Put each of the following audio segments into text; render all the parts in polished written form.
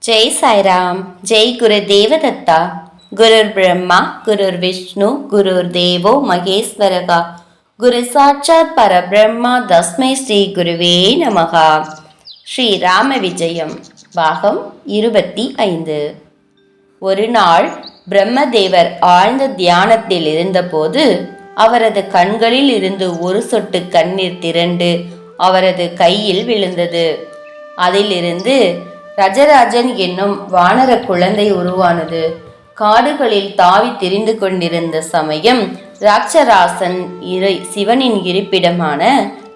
जय साई राम। जय गुरु देवदत्ता। गुरुर् ब्रह्मा गुरुर् विष्णु गुरुर्देवो महेश्वरः गुरु साक्षात् परब्रह्मा तस्मै ஸ்ரீ குருவே நமஹ। ஸ்ரீ ராம விஜயம் பாகம் 25। ஒரு நாள் பிரம்மதேவர் ஆழ்ந்த தியானத்தில் இருந்தபோது அவரது கண்களில் இருந்து ஒரு சொட்டு கண்ணீர் திரண்டு அவரது கையில் விழுந்தது. அதிலிருந்து ரஜராஜன் என்னும் வானர குழந்தை உருவானது. காடுகளில் தாவி திரிந்து கொண்டிருந்த சமயம் ராட்சராசன் சிவனின் இருப்பிடமான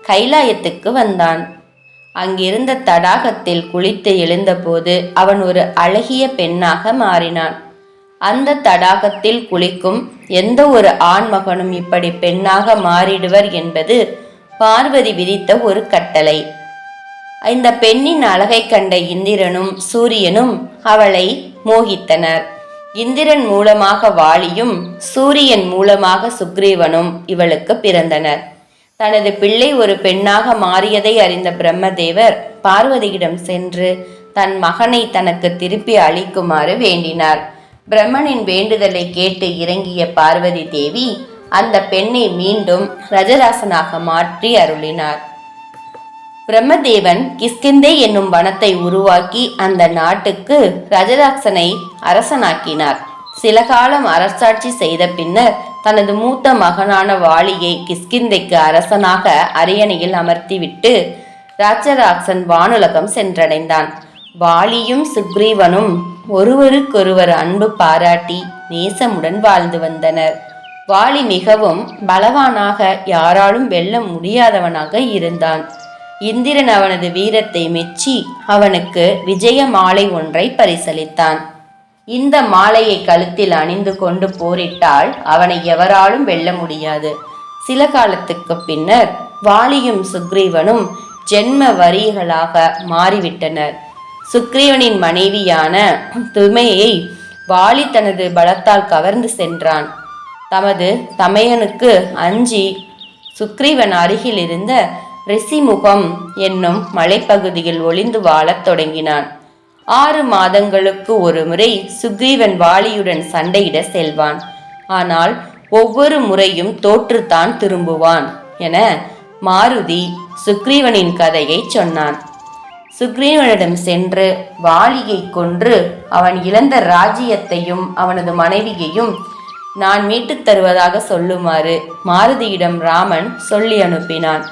கைலாயத்துக்கு வந்தான். அங்கிருந்த தடாகத்தில் குளித்து எழுந்தபோது அவன் ஒரு அழகிய பெண்ணாக மாறினான். அந்த தடாகத்தில் குளிக்கும் எந்த ஒரு ஆண்மகனும் இப்படி பெண்ணாக மாறிடுவர் என்பது பார்வதி விதித்த ஒரு கட்டளை. இந்த பெண்ணின் அழகை கண்ட இந்திரனும் சூரியனும் அவளை மோகித்தனர். இந்திரன் மூலமாக வாலியும் சூரியன் மூலமாக சுக்ரீவனும் இவளுக்கு பிறந்தனர். தனது பிள்ளை ஒரு பெண்ணாக மாறியதை அறிந்த பிரம்மதேவர் பார்வதியிடம் சென்று தன் மகனை தனக்கு திருப்பி அளிக்குமாறு வேண்டினார். பிரம்மனின் வேண்டுதலை கேட்டு இறங்கிய பார்வதி தேவி அந்த பெண்ணை மீண்டும் ரஜராசனாக மாற்றி அருளினார். பிரம்மதேவன் கிஷ்கிந்தை என்னும் வனத்தை உருவாக்கி அந்த நாட்டுக்கு ரஜராசனை அரசனாக்கினார். சில காலம் அரசாட்சி செய்த பின்னர் தனது மூத்த மகனான வாலியை கிஷ்கிந்தைக்கு அரசனாக அரியணையில் அமர்த்திவிட்டு ராஜராசன் வானுலகம் சென்றடைந்தான். வாலியும் சுக்ரீவனும் ஒருவருக்கொருவர் அன்பு பாராட்டி நேசமுடன் வாழ்ந்து வந்தனர். வாலி மிகவும் பலவானாக யாராலும் வெல்ல முடியாதவனாக இருந்தான். இந்திரன் அவனது வீரத்தை மெச்சி அவனுக்கு விஜய மாலை ஒன்றை பரிசளித்தான். இந்த மாலையை கழுத்தில் அணிந்து கொண்டு போரிட்டால் அவனை எவராலும் வெல்ல முடியாது. சில காலத்துக்கு பின்னர் வாலியும் சுக்ரீவனும் ஜென்ம வரிகளாக மாறிவிட்டனர். சுக்ரீவனின் மனைவியான துமையை வாலி தனது பலத்தால் கவர்ந்து சென்றான். தமது தமையனுக்கு அஞ்சி சுக்ரீவன் அருகில் இருந்த ரிஷிமுகம் என்னும் மலைப்பகுதியில் ஒளிந்து வாழத் தொடங்கினான். 6 மாதங்களுக்கு ஒரு முறை சுக்ரீவன் வாலியுடன் சண்டையிட செல்வான். ஆனால் ஒவ்வொரு முறையும் தோற்றுத்தான் திரும்புவான் என மாருதி சுக்ரீவனின் கதையை சொன்னான். சுக்ரீவனிடம் சென்று வாலியை கொன்று அவன் இழந்த ராஜ்யத்தையும் அவனது மனைவியையும் நான் மீட்டுத் தருவதாக சொல்லுமாறு மாருதியிடம் ராமன் சொல்லி அனுப்பினான்.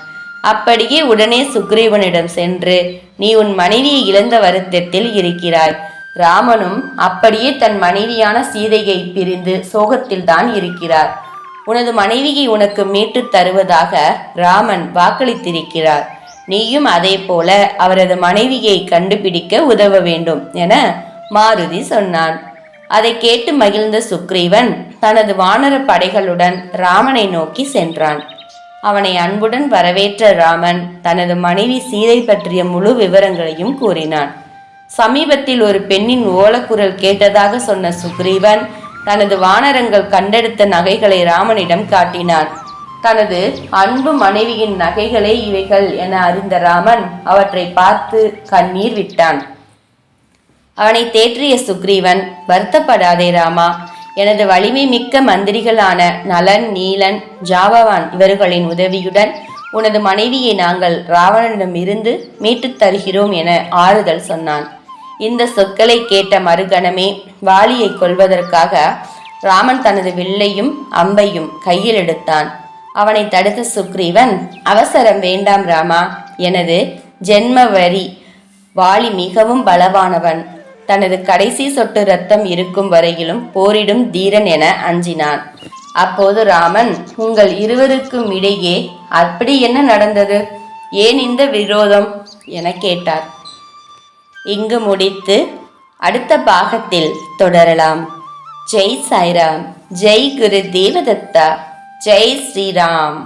அப்படியே உடனே சுக்ரீவனிடம் சென்று நீ உன் மனைவியை இழந்த வருத்தத்தில் இருக்கிறாய். ராமனும் அப்படியே தன் மனைவியான சீதையை பிரிந்து சோகத்தில் தான் இருக்கிறார். உனது மனைவியை உனக்கு மீட்டு தருவதாக ராமன் வாக்களித்திருக்கிறார். நீயும் அதே போல அவரது மனைவியை கண்டுபிடிக்க உதவ வேண்டும் என மாருதி சொன்னான். அதை கேட்டு மகிழ்ந்த சுக்ரீவன் தனது வானர படைகளுடன் ராமனை நோக்கி சென்றான். அவனை அன்புடன் வரவேற்ற ராமன் தனது மனைவி சீதை பற்றிய முழு விவரங்களையும் கூறினான். சமீபத்தில் ஒரு பெண்ணின் ஓலக்குரல் கேட்டதாக சொன்ன சுக்ரீவன் தனது வானரங்கள் கண்டெடுத்த நகைகளை ராமனிடம் காட்டினான். தனது அன்பு மனைவியின் நகைகளே இவைகள் என அறிந்த ராமன் அவற்றை பார்த்து கண்ணீர் விட்டான். அவனை தேற்றிய சுக்ரீவன் வருத்தப்படாதே ராமா, எனது வலிமை மிக்க மந்திரிகளான நலன் நீலன் ஜாபவான் இவர்களின் உதவியுடன் உனது மனைவியை நாங்கள் ராவணனிடம் இருந்து மீட்டுத் தருகிறோம் என ஆறுதல் சொன்னான். இந்த சொற்களை கேட்ட மறுகணமே வாலியை கொல்வதற்காக ராமன் தனது வில்லையும் அம்பையும் கையில் எடுத்தான். அவனை தடுத்த சுக்ரீவன் அவசரம் வேண்டாம் ராமா, எனது ஜென்ம வரி வாலி மிகவும் பலவானவன். தனது கடைசி சொட்டு ரத்தம் இருக்கும் வரையிலும் போரிடும் தீரன் என அஞ்சினான். அப்போது ராமன் உங்கள் இருவருக்கும் இடையே அப்படி என்ன நடந்தது, ஏன் இந்த விரோதம் என கேட்டார். இங்கு முடித்து அடுத்த பாகத்தில் தொடரலாம். ஜெய் சாய்ராம். ஜெய் குரு தேவதத்தா. ஜெய் ஸ்ரீராம்.